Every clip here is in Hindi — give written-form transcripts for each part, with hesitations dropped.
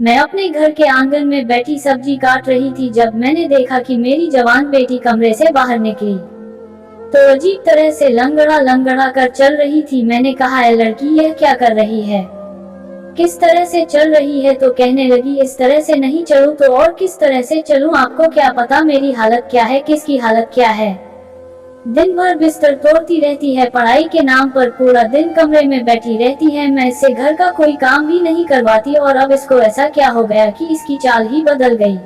मैं अपने घर के आंगन में बैठी सब्जी काट रही थी जब मैंने देखा कि मेरी जवान बेटी कमरे से बाहर निकली तो अजीब तरह से लंगड़ा लंगड़ा कर चल रही थी। मैंने कहा, ए लड़की, यह क्या कर रही है, किस तरह से चल रही है? तो कहने लगी, इस तरह से नहीं चलूं तो और किस तरह से चलूं? आपको क्या पता मेरी हालत क्या है, किसकी हालत क्या है। दिन भर बिस्तर तोड़ती रहती है, पढ़ाई के नाम पर पूरा दिन कमरे में बैठी रहती है। मैं इससे घर का कोई काम भी नहीं करवाती और अब इसको ऐसा क्या हो गया कि इसकी चाल ही बदल गई।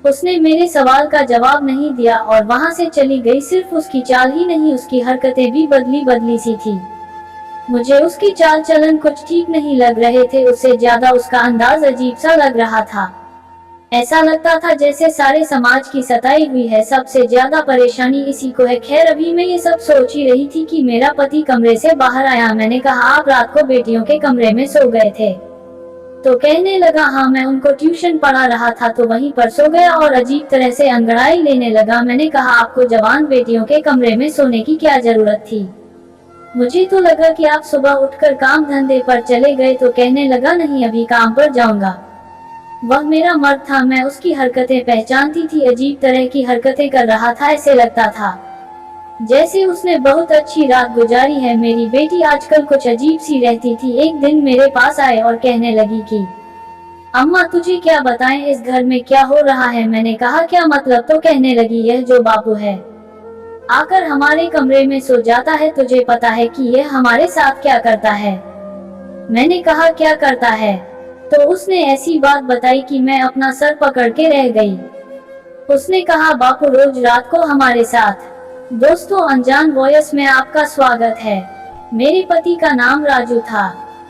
उसने मेरे सवाल का जवाब नहीं दिया और वहां से चली गई। सिर्फ उसकी चाल ही नहीं, उसकी हरकतें भी बदली बदली सी थी। मुझे उसकी चाल चलन कुछ ठीक नहीं लग रहे थे, उससे ज्यादा उसका अंदाज अजीब सा लग रहा था। ऐसा लगता था जैसे सारे समाज की सताई हुई है, सबसे ज्यादा परेशानी इसी को है। खैर, अभी मैं ये सब सोच ही रही थी कि मेरा पति कमरे से बाहर आया। मैंने कहा, आप रात को बेटियों के कमरे में सो गए थे? तो कहने लगा, हाँ, मैं उनको ट्यूशन पढ़ा रहा था तो वहीं पर सो गया और अजीब तरह से अंगड़ाई लेने लगा। मैंने कहा, आपको जवान बेटियों के कमरे में सोने की क्या जरूरत थी? मुझे तो लगा कि आप सुबह उठकर काम धंधे पर चले गए। तो कहने लगा, नहीं, अभी काम पर जाऊंगा। वह मेरा मर्द था, मैं उसकी हरकतें पहचानती थी। अजीब तरह की हरकतें कर रहा था, ऐसे लगता था जैसे उसने बहुत अच्छी रात गुजारी है। मेरी बेटी आजकल कुछ अजीब सी रहती थी। एक दिन मेरे पास आए और कहने लगी कि अम्मा, तुझे क्या बताएं, इस घर में क्या हो रहा है। मैंने कहा, क्या मतलब? तो कहने लगी, यह जो बाबू है आकर हमारे कमरे में सो जाता है, तुझे पता है कि यह हमारे साथ क्या करता है? मैंने कहा, क्या करता है? तो उसने ऐसी बात बताई कि मैं अपना सर पकड़ के रह गई। उसने कहा, बापू रोज रात को हमारे साथ। दोस्तों, अनजान वॉयस में आपका स्वागत है। मेरे पति का नाम राजू था,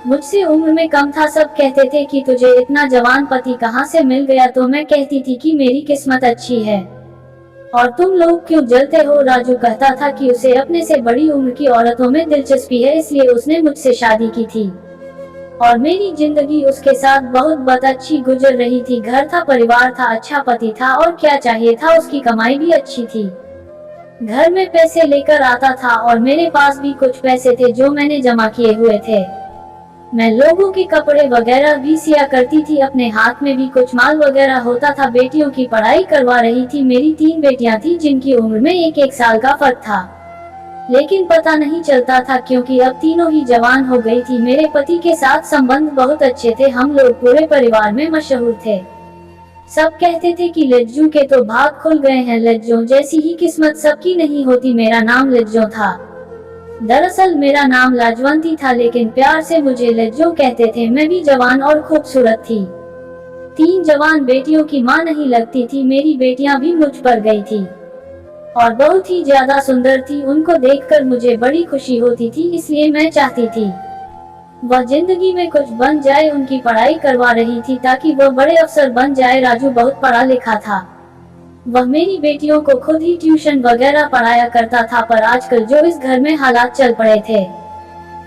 मुझसे उम्र में कम था। सब कहते थे कि तुझे इतना जवान पति कहाँ से मिल गया? तो मैं कहती थी कि मेरी किस्मत अच्छी है और तुम लोग क्यों जलते हो? राजू कहता था कि उसे अपने से बड़ी उम्र की औरतों में दिलचस्पी है, इसलिए उसने मुझसे शादी की थी और मेरी जिंदगी उसके साथ बहुत अच्छी गुजर रही थी। घर था, परिवार था, अच्छा पति था और क्या चाहिए था। उसकी कमाई भी अच्छी थी, घर में पैसे लेकर आता था और मेरे पास भी कुछ पैसे थे जो मैंने जमा किए हुए थे। मैं लोगों के कपड़े वगैरह भी सिया करती थी, अपने हाथ में भी कुछ माल वगैरह होता था। बेटियों की पढ़ाई करवा रही थी। मेरी 3 बेटियां थी जिनकी उम्र में एक साल का फर्क था, लेकिन पता नहीं चलता था क्योंकि अब तीनों ही जवान हो गई थी। मेरे पति के साथ संबंध बहुत अच्छे थे, हम लोग पूरे परिवार में मशहूर थे। सब कहते थे कि लज्जू के तो भाग खुल गए हैं, लज्जों जैसी ही किस्मत सबकी नहीं होती। मेरा नाम लज्जो था, दरअसल मेरा नाम लाजवंती था, लेकिन प्यार से मुझे लज्जो कहते थे। मैं भी जवान और खूबसूरत थी, 3 जवान बेटियों की मां नहीं लगती थी। मेरी बेटियां भी मुझ पर गई थी और बहुत ही ज्यादा सुंदर थी। उनको देखकर मुझे बड़ी खुशी होती थी, इसलिए मैं चाहती थी वह जिंदगी में कुछ बन जाए। उनकी पढ़ाई करवा रही थी ताकि वह बड़े अफसर बन जाए। राजू बहुत पढ़ा लिखा था, वह मेरी बेटियों को खुद ही ट्यूशन वगैरह पढ़ाया करता था। पर आजकल जो इस घर में हालात चल पड़े थे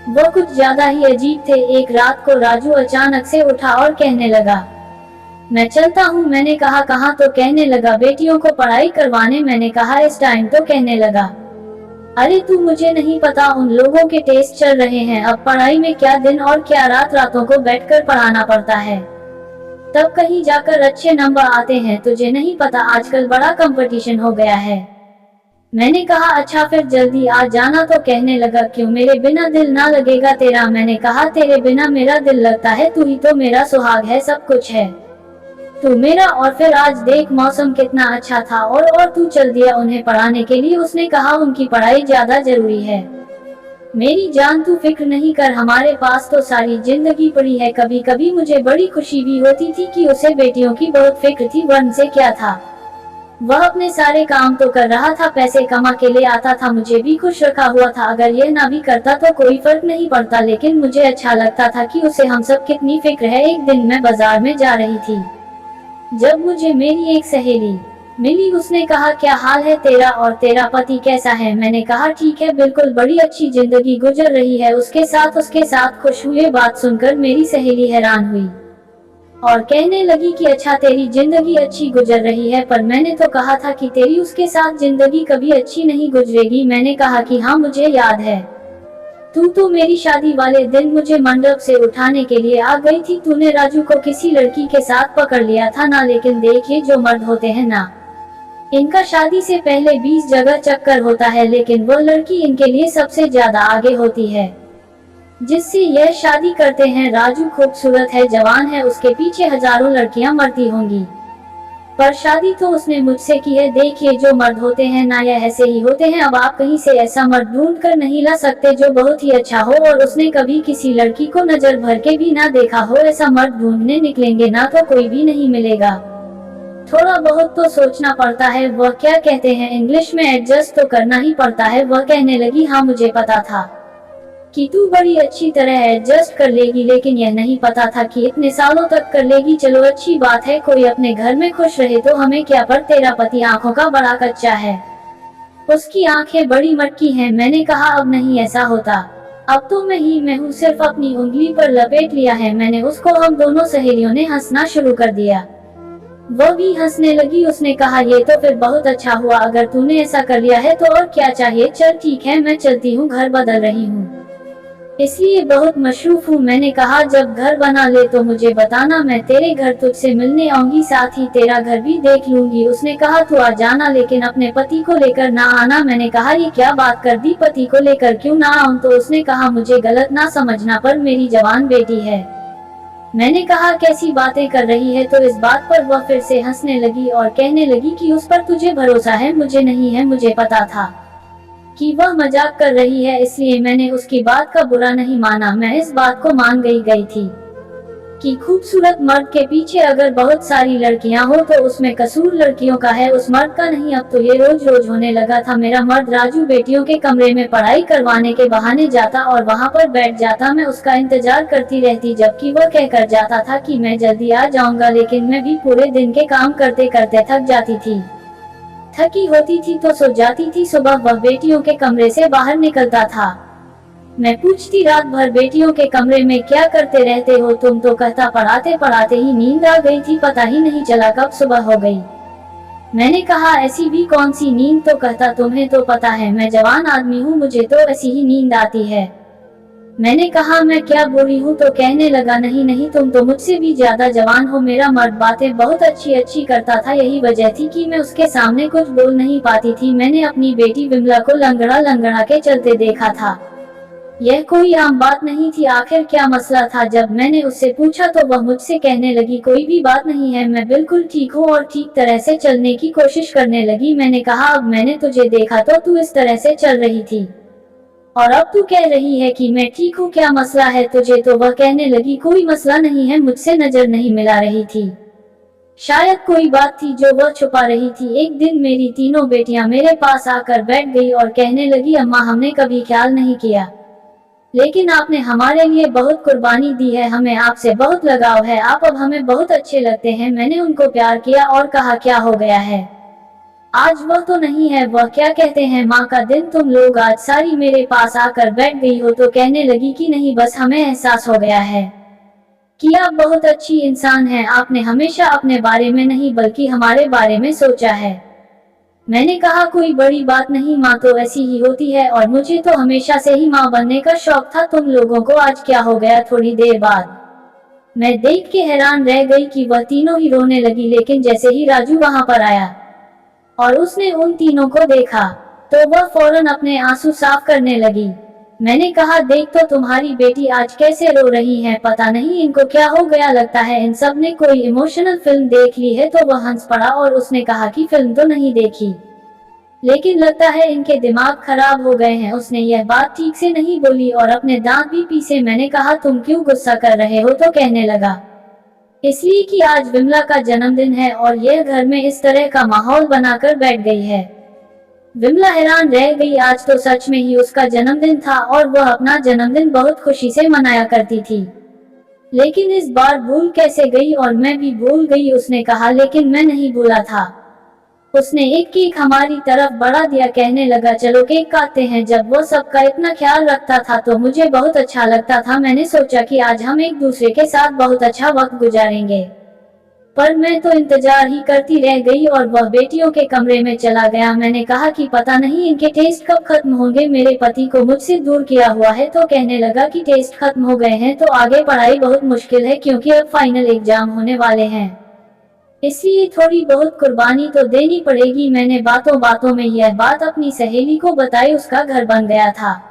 वो कुछ ज्यादा ही अजीब थे। एक रात को राजू अचानक से उठा और कहने लगा, मैं चलता हूँ। मैंने कहा, कहाँ? तो कहने लगा, बेटियों को पढ़ाई करवाने। मैंने कहा, इस टाइम? तो कहने लगा, अरे तू, मुझे नहीं पता, उन लोगों के टेस्ट चल रहे हैं। अब पढ़ाई में क्या दिन और क्या रात, रातों को बैठकर पढ़ाना पड़ता है, तब कहीं जाकर अच्छे नंबर आते हैं। तुझे नहीं पता, आजकल बड़ा कंपटीशन हो गया है। मैंने कहा, अच्छा, फिर जल्दी आ जाना। तो कहने लगा, क्यों, मेरे बिना दिल ना लगेगा तेरा? मैंने कहा, तेरे बिना मेरा दिल लगता है, तू ही तो मेरा सुहाग है, सब कुछ है तू मेरा। और फिर आज देख, मौसम कितना अच्छा था और तू चल दिया उन्हें पढ़ाने के लिए। उसने कहा, उनकी पढ़ाई ज्यादा जरूरी है मेरी जान, तू फिक्र नहीं कर, हमारे पास तो सारी जिंदगी पड़ी है। कभी कभी मुझे बड़ी खुशी भी होती थी कि उसे बेटियों की बहुत फिक्र थी, वरन से क्या था, वह अपने सारे काम तो कर रहा था, पैसे कमा के ले आता था, मुझे भी खुश रखा हुआ था। अगर यह ना भी करता तो कोई फर्क नहीं पड़ता, लेकिन मुझे अच्छा लगता था कि उसे हम सब कितनी फिक्र है। एक दिन मैं बाजार में जा रही थी जब मुझे मेरी एक सहेली मिली। उसने कहा, क्या हाल है तेरा और तेरा पति कैसा है? मैंने कहा, ठीक है, बिल्कुल, बड़ी अच्छी जिंदगी गुजर रही है उसके साथ खुश हुए। बात सुनकर मेरी सहेली हैरान हुई और कहने लगी कि अच्छा, तेरी जिंदगी अच्छी गुजर रही है, पर मैंने तो कहा था कि तेरी उसके साथ जिंदगी कभी अच्छी नहीं गुजरेगी। मैंने कहा कि हाँ, मुझे याद है। तू तो मेरी शादी वाले दिन मुझे मंडप से उठाने के लिए आ गई थी। तूने राजू को किसी लड़की के साथ पकड़ लिया था ना। लेकिन देख, ये जो मर्द होते हैं ना, इनका शादी से पहले 20 जगह चक्कर होता है, लेकिन वो लड़की इनके लिए सबसे ज्यादा आगे होती है जिससे यह शादी करते हैं। राजू खूबसूरत है, जवान है, उसके पीछे हजारों लड़कियां मरती होंगी, पर शादी तो उसने मुझसे की है। देखिए, जो मर्द होते हैं ना, यह ऐसे ही होते हैं। अब आप कहीं से ऐसा मर्द ढूंढ कर नहीं ला सकते जो बहुत ही अच्छा हो और उसने कभी किसी लड़की को नजर भर के भी ना देखा हो। ऐसा मर्द ढूंढने निकलेंगे ना तो कोई भी नहीं मिलेगा। थोड़ा बहुत तो सोचना पड़ता है। वह क्या कहते हैं, इंग्लिश में एडजस्ट तो करना ही पड़ता है। वह कहने लगी, हाँ मुझे पता था कि तू बड़ी अच्छी तरह एडजस्ट कर लेगी, लेकिन यह नहीं पता था कि इतने सालों तक कर लेगी। चलो अच्छी बात है, कोई अपने घर में खुश रहे तो हमें क्या, पर तेरा पति आंखों का बड़ा कच्चा है, उसकी आंखें बड़ी मटकी हैं। मैंने कहा, अब नहीं ऐसा होता, अब तो मैं हूँ, सिर्फ अपनी उंगली पर लपेट लिया है मैंने उसको। हम दोनों सहेलियों ने हंसना शुरू कर दिया। वह भी हंसने लगी। उसने कहा, ये तो फिर बहुत अच्छा हुआ, अगर तूने ऐसा कर लिया है तो और क्या चाहिए। चल ठीक है, मैं चलती हूँ, घर बदल रही हूँ, इसलिए बहुत मशरूफ हूँ। मैंने कहा, जब घर बना ले तो मुझे बताना, मैं तेरे घर तुझसे मिलने आऊंगी, साथ ही तेरा घर भी देख लूंगी। उसने कहा, तू आ जाना, लेकिन अपने पति को लेकर ना आना। मैंने कहा, ये क्या बात कर दी, पति को लेकर क्यों ना आऊं। तो उसने कहा, मुझे गलत ना समझना, पर मेरी जवान बेटी है। मैंने कहा, कैसी बातें कर रही है। तो इस बात पर वह फिर से हंसने लगी और कहने लगी कि उस पर तुझे भरोसा है, मुझे नहीं है। मुझे पता था कि वह मजाक कर रही है, इसलिए मैंने उसकी बात का बुरा नहीं माना। मैं इस बात को मान गई थी कि खूबसूरत मर्द के पीछे अगर बहुत सारी लड़कियां हो तो उसमें कसूर लड़कियों का है, उस मर्द का नहीं। अब तो ये रोज रोज होने लगा था। मेरा मर्द राजू बेटियों के कमरे में पढ़ाई करवाने के बहाने जाता और वहां पर बैठ जाता। मैं उसका इंतजार करती रहती, जबकि वह कहकर जाता था कि मैं जल्दी आ जाऊंगा, लेकिन मैं भी पूरे दिन के काम करते करते थक जाती थी। थकी होती थी तो सो जाती थी। सुबह वह बेटियों के कमरे से बाहर निकलता था। मैं पूछती, रात भर बेटियों के कमरे में क्या करते रहते हो तुम। तो कहता, पढ़ाते पढ़ाते ही नींद आ गई थी, पता ही नहीं चला कब सुबह हो गई। मैंने कहा, ऐसी भी कौन सी नींद। तो कहता, तुम्हें तो पता है मैं जवान आदमी हूँ, मुझे तो ऐसी ही नींद आती है। मैंने कहा, मैं क्या बुरी हूँ। तो कहने लगा, नहीं नहीं, तुम तो मुझसे भी ज्यादा जवान हो। मेरा मर्द बातें बहुत अच्छी करता था, यही वजह थी कि मैं उसके सामने कुछ बोल नहीं पाती थी। मैंने अपनी बेटी विमला को लंगड़ा लंगड़ा के चलते देखा था। यह कोई आम बात नहीं थी। आखिर क्या मसला था। जब मैंने उससे पूछा तो वह मुझसे कहने लगी, कोई भी बात नहीं है, मैं बिल्कुल ठीक हूँ, और ठीक तरह से चलने की कोशिश करने लगी। मैंने कहा, अब मैंने तुझे देखा तो तू इस तरह से चल रही थी, और अब तू कह रही है कि मैं ठीक हूँ, क्या मसला है तुझे। तो वह कहने लगी, कोई मसला नहीं है, मुझसे नजर नहीं मिला रही थी, शायद कोई बात थी जो वह छुपा रही थी। एक दिन मेरी तीनों बेटियां मेरे पास आकर बैठ गई और कहने लगी, अम्मा हमने कभी ख्याल नहीं किया, लेकिन आपने हमारे लिए बहुत कुर्बानी दी है, हमें आपसे बहुत लगाव है, आप अब हमें बहुत अच्छे लगते हैं। मैंने उनको प्यार किया और कहा, क्या हो गया है, आज वह तो नहीं है। वह क्या कहते हैं, माँ का दिन, तुम लोग आज सारी मेरे पास आकर बैठ गई हो। तो कहने लगी कि नहीं, बस हमें एहसास हो गया है कि आप बहुत अच्छी इंसान हैं, आपने हमेशा अपने बारे में नहीं बल्कि हमारे बारे में सोचा है। मैंने कहा, कोई बड़ी बात नहीं, माँ तो ऐसी ही होती है, और मुझे तो हमेशा से ही माँ बनने का शौक था। तुम लोगों को आज क्या हो गया। थोड़ी देर बाद मैं देख के हैरान रह गई कि वह तीनों ही रोने लगी, लेकिन जैसे ही राजू वहां पर आया और उसने उन तीनों को देखा तो वह फौरन अपने आंसू साफ करने लगी। मैंने कहा, देख तो तुम्हारी बेटी आज कैसे रो रही है, पता नहीं इनको क्या हो गया, लगता है इन सब ने कोई इमोशनल फिल्म देख ली है। तो वह हंस पड़ा और उसने कहा कि फिल्म तो नहीं देखी, लेकिन लगता है इनके दिमाग खराब हो गए हैं। उसने यह बात ठीक से नहीं बोली और अपने दांत भी पीसे। मैंने कहा, तुम क्यों गुस्सा कर रहे हो। तो कहने लगा, इसलिए कि आज विमला का जन्मदिन है और यह घर में इस तरह का माहौल बनाकर बैठ गई है। विमला हैरान रह गई, आज तो सच में ही उसका जन्मदिन था और वह अपना जन्मदिन बहुत खुशी से मनाया करती थी, लेकिन इस बार भूल कैसे गई, और मैं भी भूल गई। उसने कहा, लेकिन मैं नहीं भूला था। उसने एक केक हमारी तरफ बढ़ा दिया, कहने लगा, चलो केक काटते हैं। जब वो सबका इतना ख्याल रखता था तो मुझे बहुत अच्छा लगता था। मैंने सोचा कि आज हम एक दूसरे के साथ बहुत अच्छा वक्त गुजारेंगे। पर मैं तो इंतजार ही करती रह गई और वह बेटियों के कमरे में चला गया। मैंने कहा कि पता नहीं इनके टेस्ट कब खत्म होंगे, मेरे पति को मुझसे दूर किया हुआ है। तो कहने लगा कि टेस्ट खत्म हो गए हैं तो आगे पढ़ाई बहुत मुश्किल है, क्योंकि अब फाइनल एग्जाम होने वाले हैं, इसलिए थोड़ी बहुत कुर्बानी तो देनी पड़ेगी। मैंने बातों बातों में यह बात अपनी सहेली को बताई। उसका घर बन गया था।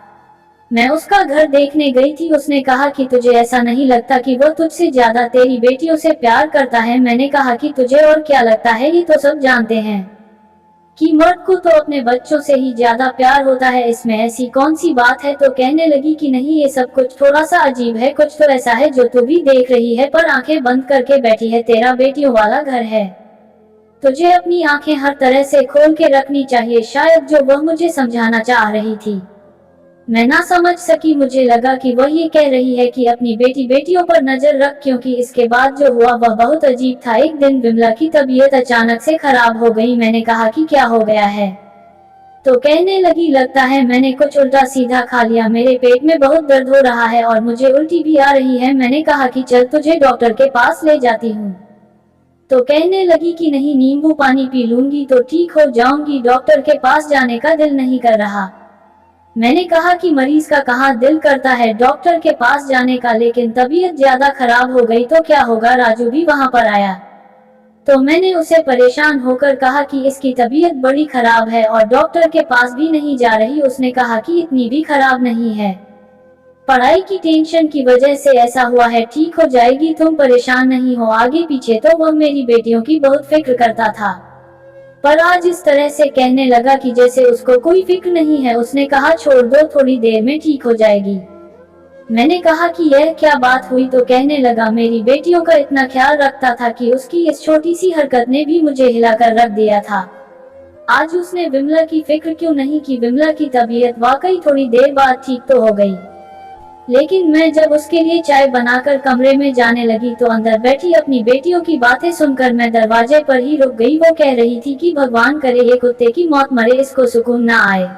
मैं उसका घर देखने गई थी। उसने कहा कि तुझे ऐसा नहीं लगता कि वह तुझसे ज्यादा तेरी बेटियों से प्यार करता है? मैंने कहा कि तुझे और क्या लगता है, ये तो सब जानते हैं कि मर्द को तो अपने बच्चों से ही ज्यादा प्यार होता है, इसमें ऐसी कौन सी बात है? तो कहने लगी कि नहीं, ये सब कुछ थोड़ा सा अजीब है, कुछ तो ऐसा है जो तू भी देख रही है पर आंखें बंद करके बैठी है। तेरा बेटियों वाला घर है, तुझे अपनी आंखें हर तरह से खोल के रखनी चाहिए। शायद जो वह मुझे समझाना चाह रही थी मैं ना समझ सकी। मुझे लगा कि वह ये कह रही है कि अपनी बेटियों पर नजर रख, क्योंकि इसके बाद जो हुआ वह बहुत अजीब था। एक दिन विमला की तबीयत अचानक से खराब हो गई। मैंने कहा कि क्या हो गया है? तो कहने लगी, लगता है मैंने कुछ उल्टा सीधा खा लिया, मेरे पेट में बहुत दर्द हो रहा है और मुझे उल्टी भी आ रही है। मैंने कहा कि चल तुझे डॉक्टर के पास ले जाती हूँ। तो कहने लगी कि नहीं, नींबू पानी पी लूंगी तो ठीक हो जाऊंगी, डॉक्टर के पास जाने का दिल नहीं कर रहा। मैंने कहा कि मरीज का कहाँ दिल करता है डॉक्टर के पास जाने का, लेकिन तबीयत ज्यादा खराब हो गई तो क्या होगा? राजू भी वहाँ पर आया तो मैंने उसे परेशान होकर कहा कि इसकी तबीयत बड़ी खराब है और डॉक्टर के पास भी नहीं जा रही। उसने कहा कि इतनी भी खराब नहीं है, पढ़ाई की टेंशन की वजह से ऐसा हुआ है, ठीक हो जाएगी, तुम परेशान नहीं हो। आगे पीछे तो वह मेरी बेटियों की बहुत फिक्र करता था, पर आज इस तरह से कहने लगा कि जैसे उसको कोई फिक्र नहीं है। उसने कहा छोड़ दो, थोड़ी देर में ठीक हो जाएगी। मैंने कहा कि यह क्या बात हुई? तो कहने लगा, मेरी बेटियों का इतना ख्याल रखता था कि उसकी इस छोटी सी हरकत ने भी मुझे हिलाकर रख दिया था। आज उसने विमला की फिक्र क्यों नहीं की? विमला की तबीयत वाकई थोड़ी देर बाद ठीक तो हो गई, लेकिन मैं जब उसके लिए चाय बनाकर कमरे में जाने लगी तो अंदर बैठी अपनी बेटियों की बातें सुनकर मैं दरवाजे पर ही रुक गई। वो कह रही थी कि भगवान करे ये कुत्ते की मौत मरे, इसको सुकून ना आए,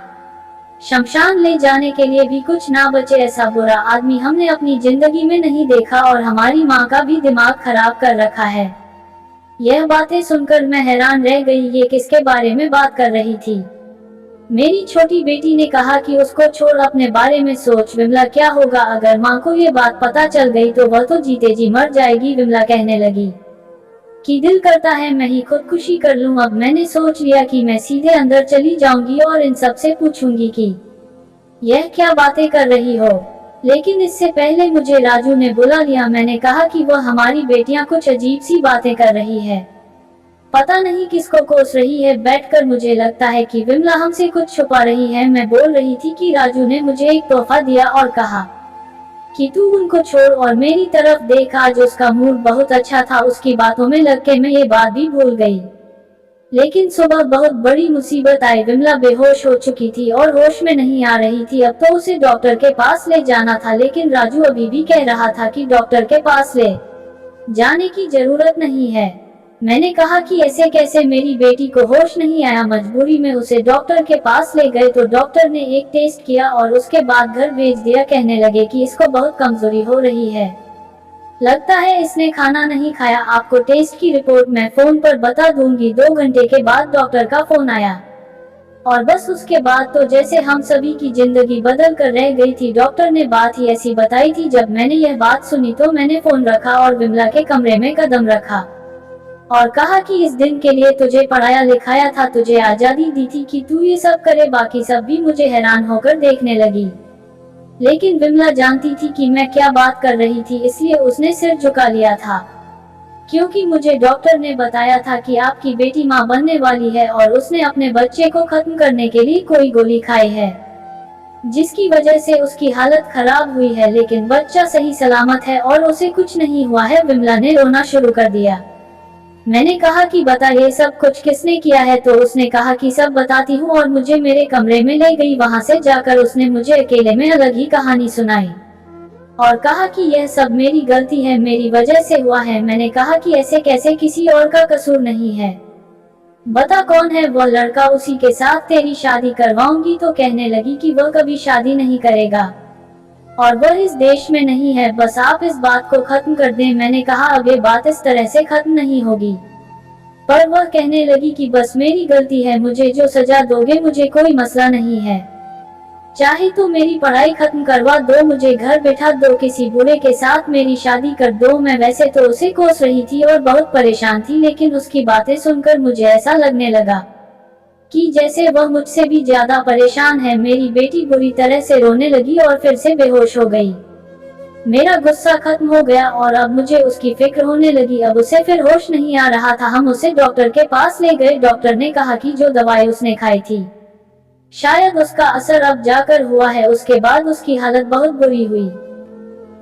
शमशान ले जाने के लिए भी कुछ ना बचे। ऐसा बुरा आदमी हमने अपनी जिंदगी में नहीं देखा और हमारी माँ का भी दिमाग खराब कर रखा है। यह बातें सुनकर मैं हैरान रह गई, ये किसके बारे में बात कर रही थी? मेरी छोटी बेटी ने कहा कि उसको छोड़, अपने बारे में सोच। विमला क्या होगा अगर माँ को ये बात पता चल गई तो वह तो जीते जी मर जाएगी। विमला कहने लगी कि दिल करता है मैं ही खुदकुशी कर लूं। अब मैंने सोच लिया कि मैं सीधे अंदर चली जाऊंगी और इन सब से पूछूंगी कि यह क्या बातें कर रही हो, लेकिन इससे पहले मुझे राजू ने बुला लिया। मैंने कहा कि वह हमारी बेटियां कुछ अजीब सी बातें कर रही है, पता नहीं किसको कोस रही है बैठकर। मुझे लगता है कि विमला हमसे कुछ छुपा रही है। मैं बोल रही थी कि राजू ने मुझे एक तोहफा दिया और कहा कि तू उनको छोड़ और मेरी तरफ देख। आज उसका मूड बहुत अच्छा था, उसकी बातों में लग के मैं ये बात भी भूल गई। लेकिन सुबह बहुत बड़ी मुसीबत आई। विमला बेहोश हो चुकी थी और होश में नहीं आ रही थी। अब तो उसे डॉक्टर के पास ले जाना था, लेकिन राजू अभी भी कह रहा था कि डॉक्टर के पास ले जाने की जरूरत नहीं है। मैंने कहा कि ऐसे कैसे, मेरी बेटी को होश नहीं आया। मजबूरी में उसे डॉक्टर के पास ले गए तो डॉक्टर ने एक टेस्ट किया और उसके बाद घर भेज दिया। कहने लगे कि इसको बहुत कमजोरी हो रही है, लगता है इसने खाना नहीं खाया, आपको टेस्ट की रिपोर्ट मैं फोन पर बता दूंगी। 2 घंटे के बाद डॉक्टर का फोन आया और बस उसके बाद तो जैसे हम सभी की जिंदगी बदल कर रह गई थी। डॉक्टर ने बात ही ऐसी बताई थी। जब मैंने यह बात सुनी तो मैंने फोन रखा और विमला के कमरे में कदम रखा और कहा कि इस दिन के लिए तुझे पढ़ाया लिखाया था, तुझे आजादी दी थी कि तू ये सब करे। बाकी सब भी मुझे हैरान होकर देखने लगी, लेकिन विमला जानती थी कि मैं क्या बात कर रही थी, इसलिए उसने सिर झुका लिया था, क्योंकि मुझे डॉक्टर ने बताया था कि आपकी बेटी मां बनने वाली है और उसने अपने बच्चे को खत्म करने के लिए कोई गोली खाई है, जिसकी वजह से उसकी हालत खराब हुई है। लेकिन बच्चा सही सलामत है और उसे कुछ नहीं हुआ है। विमला ने रोना शुरू कर दिया। मैंने कहा कि बता ये सब कुछ किसने किया है? तो उसने कहा कि सब बताती हूँ और मुझे मेरे कमरे में ले गई। वहां से जाकर उसने मुझे अकेले में अलग ही कहानी सुनाई और कहा कि यह सब मेरी गलती है, मेरी वजह से हुआ है। मैंने कहा कि ऐसे कैसे, किसी और का कसूर नहीं है, बता कौन है वो लड़का, उसी के साथ तेरी शादी करवाऊंगी। तो कहने लगी कि वह कभी शादी नहीं करेगा। और वह इस देश में नहीं है। बस आप इस बात को खत्म कर दें। मैंने कहा अब ये बात इस तरह से खत्म नहीं होगी। पर वह कहने लगी कि बस मेरी गलती है, मुझे जो सजा दोगे मुझे कोई मसला नहीं है, चाहे तो मेरी पढ़ाई खत्म करवा दो, मुझे घर बैठा दो, किसी बूढ़े के साथ मेरी शादी कर दो। मैं वैसे तो उसे कोस रही थी और बहुत परेशान थी, लेकिन उसकी बातें सुनकर मुझे ऐसा लगने लगा कि जैसे वह मुझसे भी ज्यादा परेशान है। मेरी बेटी बुरी तरह से रोने लगी और फिर से बेहोश हो गई। मेरा गुस्सा खत्म हो गया और अब मुझे उसकी फिक्र होने लगी। अब उसे फिर होश नहीं आ रहा था। हम उसे डॉक्टर के पास ले गए। डॉक्टर ने कहा कि जो दवाई उसने खाई थी शायद उसका असर अब जाकर हुआ है। उसके बाद उसकी हालत बहुत बुरी हुई,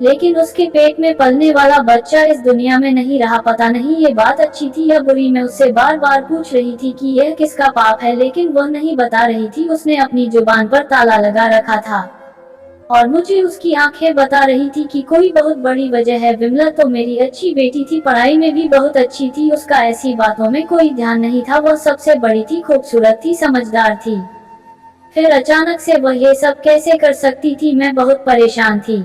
लेकिन उसके पेट में पलने वाला बच्चा इस दुनिया में नहीं रहा। पता नहीं ये बात अच्छी थी या बुरी। मैं उससे बार बार पूछ रही थी कि यह किसका पाप है, लेकिन वह नहीं बता रही थी। उसने अपनी जुबान पर ताला लगा रखा था और मुझे उसकी आंखें बता रही थी कि कोई बहुत बड़ी वजह है। विमला तो मेरी अच्छी बेटी थी, पढ़ाई में भी बहुत अच्छी थी, उसका ऐसी बातों में कोई ध्यान नहीं था। वह सबसे बड़ी थी, खूबसूरत थी, समझदार थी। फिर अचानक से वह ये सब कैसे कर सकती थी? मैं बहुत परेशान थी।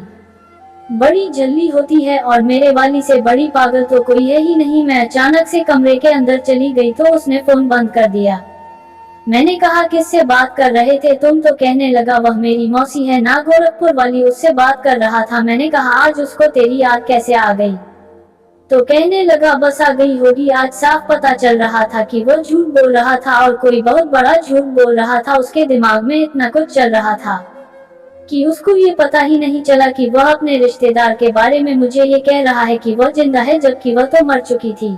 बड़ी जल्दी होती है और मेरे वाली से बड़ी पागल तो कोई है ही नहीं। मैं अचानक से कमरे के अंदर चली गई तो उसने फोन बंद कर दिया। मैंने कहा किससे बात कर रहे थे तुम? तो कहने लगा वह मेरी मौसी है ना, गोरखपुर वाली, उससे बात कर रहा था। मैंने कहा आज उसको तेरी याद कैसे आ गई? तो कहने लगा बस आ गई होगी। आज साफ पता चल रहा था कि वो झूठ बोल रहा था और कोई बहुत बड़ा झूठ बोल रहा था। उसके दिमाग में इतना कुछ चल रहा था कि उसको ये पता ही नहीं चला कि वह अपने रिश्तेदार के बारे में मुझे ये कह रहा है कि वह जिंदा है, जबकि वह तो मर चुकी थी।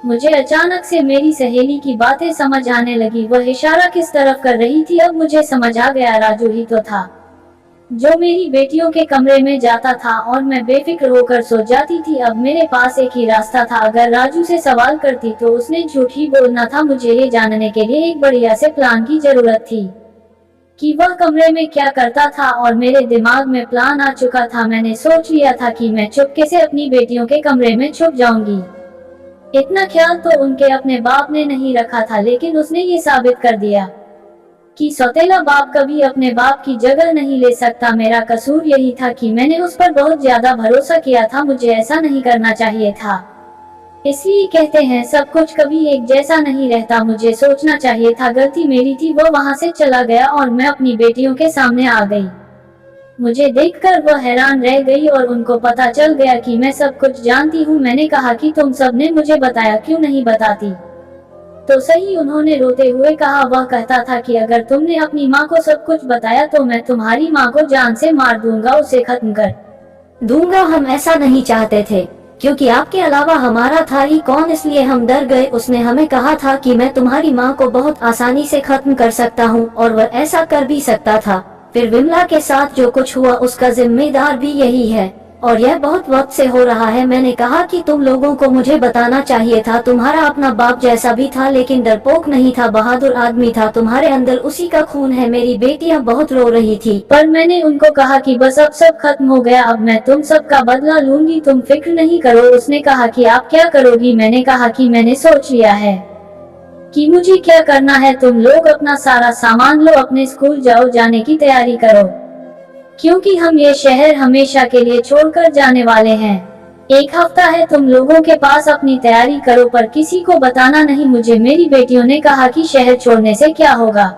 मुझे अचानक से मेरी सहेली की बातें समझ आने लगी। वह इशारा किस तरफ कर रही थी अब मुझे समझ आ गया। राजू ही तो था जो मेरी बेटियों के कमरे में जाता था और मैं बेफिक्र होकर सो जाती थी। अब मेरे पास एक ही रास्ता था, अगर राजू से सवाल करती तो उसने झूठ ही बोलना था। मुझे ये जानने के लिए एक बढ़िया से प्लान की जरूरत थी कि वह कमरे में क्या करता था और मेरे दिमाग में प्लान आ चुका था। मैंने सोच लिया था कि मैं चुपके से अपनी बेटियों के कमरे में छुप जाऊंगी। इतना ख्याल तो उनके अपने बाप ने नहीं रखा था, लेकिन उसने ये साबित कर दिया कि सौतेला बाप कभी अपने बाप की जगह नहीं ले सकता। मेरा कसूर यही था कि मैंने उस पर बहुत ज्यादा भरोसा किया था। मुझे ऐसा नहीं करना चाहिए था। इसलिए कहते हैं सब कुछ कभी एक जैसा नहीं रहता। मुझे सोचना चाहिए था, गलती मेरी थी। वो वहां से चला गया और मैं अपनी बेटियों के सामने आ गई। मुझे देखकर वह हैरान रह गई और उनको पता चल गया कि मैं सब कुछ जानती हूँ। मैंने कहा कि तुम सबने मुझे बताया, क्यों नहीं बताती? तो सही, उन्होंने रोते हुए कहा। वह कहता था कि अगर तुमने अपनी माँ को सब कुछ बताया तो मैं तुम्हारी माँ को जान से मार दूंगा, उसे खत्म कर दूंगा। हम ऐसा नहीं चाहते थे, क्योंकि आपके अलावा हमारा था ही कौन, इसलिए हम डर गए। उसने हमें कहा था कि मैं तुम्हारी माँ को बहुत आसानी से खत्म कर सकता हूँ और वह ऐसा कर भी सकता था। फिर विमला के साथ जो कुछ हुआ उसका जिम्मेदार भी यही है और यह बहुत वक्त से हो रहा है। मैंने कहा कि तुम लोगों को मुझे बताना चाहिए था। तुम्हारा अपना बाप जैसा भी था, लेकिन डरपोक नहीं था, बहादुर आदमी था। तुम्हारे अंदर उसी का खून है। मेरी बेटियां बहुत रो रही थी, पर मैंने उनको कहा कि बस अब सब खत्म हो गया, अब मैं तुम सबका बदला लूंगी, तुम फिक्र नहीं करो। उसने कहा कि आप क्या करोगी? मैंने कहा कि मैंने सोच लिया है कि मुझे क्या करना है। तुम लोग अपना सारा सामान लो, अपने स्कूल जाओ, जाने की तैयारी करो, क्योंकि हम ये शहर हमेशा के लिए छोड़कर जाने वाले हैं। एक हफ्ता है तुम लोगों के पास, अपनी तैयारी करो, पर किसी को बताना नहीं। मुझे मेरी बेटियों ने कहा कि शहर छोड़ने से क्या होगा?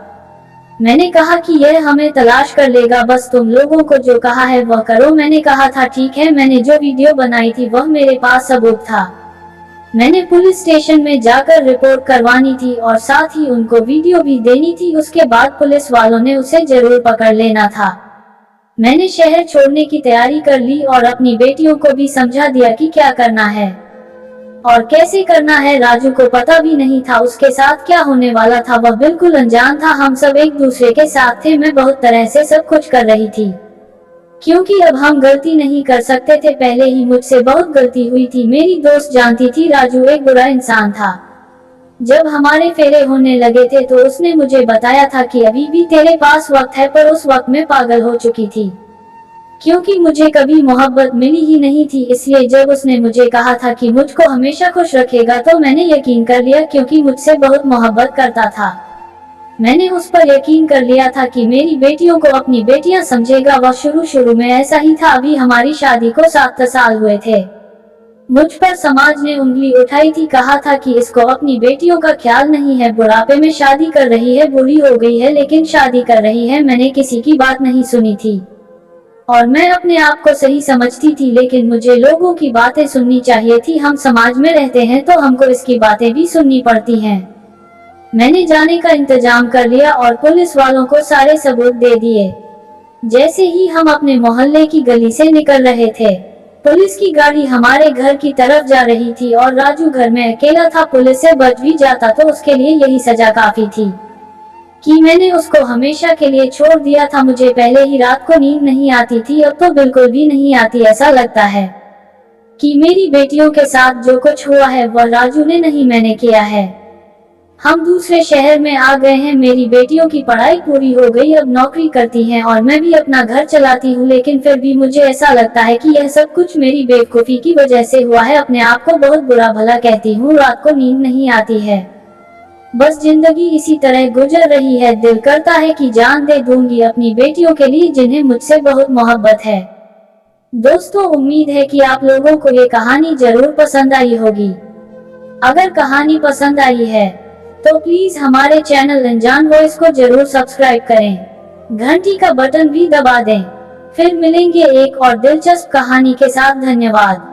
मैंने कहा कि यह हमें तलाश कर लेगा, बस तुम लोगों को जो कहा है वह करो। मैंने कहा था ठीक है। मैंने जो वीडियो बनाई थी वह मेरे पास सबूत था। मैंने पुलिस स्टेशन में जाकर रिपोर्ट करवानी थी और साथ ही उनको वीडियो भी देनी थी। उसके बाद पुलिस वालों ने उसे जरूर पकड़ लेना था। मैंने शहर छोड़ने की तैयारी कर ली और अपनी बेटियों को भी समझा दिया कि क्या करना है और कैसे करना है। राजू को पता भी नहीं था उसके साथ क्या होने वाला था, वह बिल्कुल अनजान था। हम सब एक दूसरे के साथ थे। मैं बहुत तरह से सब कुछ कर रही थी, क्योंकि अब हम गलती नहीं कर सकते थे। पहले ही मुझसे बहुत गलती हुई थी। मेरी दोस्त जानती थी राजू एक बुरा इंसान था। जब हमारे फेरे होने लगे थे तो उसने मुझे बताया था कि अभी भी तेरे पास वक्त है, पर उस वक्त मैं पागल हो चुकी थी, क्योंकि मुझे कभी मोहब्बत मिली ही नहीं थी। इसलिए जब उसने मुझे कहा था कि मुझको हमेशा खुश रखेगा तो मैंने यकीन कर लिया, क्योंकि मुझसे बहुत मोहब्बत करता था। मैंने उस पर यकीन कर लिया था कि मेरी बेटियों को अपनी बेटियां समझेगा। वह शुरू में ऐसा ही था। अभी हमारी शादी को 7 साल हुए थे। मुझ पर समाज ने उंगली उठाई थी, कहा था कि इसको अपनी बेटियों का ख्याल नहीं है, बुढ़ापे में शादी कर रही है, बूढ़ी हो गई है लेकिन शादी कर रही है। मैंने किसी की बात नहीं सुनी थी और मैं अपने आप को सही समझती थी, लेकिन मुझे लोगों की बातें सुननी चाहिए थी। हम समाज में रहते हैं तो हमको इसकी बातें भी सुननी पड़ती हैं। मैंने जाने का इंतजाम कर लिया और पुलिस वालों को सारे सबूत दे दिए। जैसे ही हम अपने मोहल्ले की गली से निकल रहे थे, पुलिस की गाड़ी हमारे घर की तरफ जा रही थी और राजू घर में अकेला था। पुलिस से बच भी जाता तो उसके लिए यही सजा काफी थी कि मैंने उसको हमेशा के लिए छोड़ दिया था। मुझे पहले ही रात को नींद नहीं आती थी, अब तो बिल्कुल भी नहीं आती। ऐसा लगता है कि मेरी बेटियों के साथ जो कुछ हुआ है वह राजू ने नहीं, मैंने किया है। हम दूसरे शहर में आ गए हैं। मेरी बेटियों की पढ़ाई पूरी हो गई, अब नौकरी करती हैं और मैं भी अपना घर चलाती हूँ, लेकिन फिर भी मुझे ऐसा लगता है कि यह सब कुछ मेरी बेवकूफी की वजह से हुआ है। अपने आप को बहुत बुरा भला कहती हूँ, रात को नींद नहीं आती है। बस जिंदगी इसी तरह गुजर रही है। दिल करता है कि जान दे दूंगी अपनी बेटियों के लिए जिन्हें मुझसे बहुत मोहब्बत है। दोस्तों, उम्मीद है कि आप लोगों को ये कहानी जरूर पसंद आई होगी। अगर कहानी पसंद आई है तो प्लीज हमारे चैनल अनजान वॉइस को जरूर सब्सक्राइब करें, घंटी का बटन भी दबा दें। फिर मिलेंगे एक और दिलचस्प कहानी के साथ। धन्यवाद।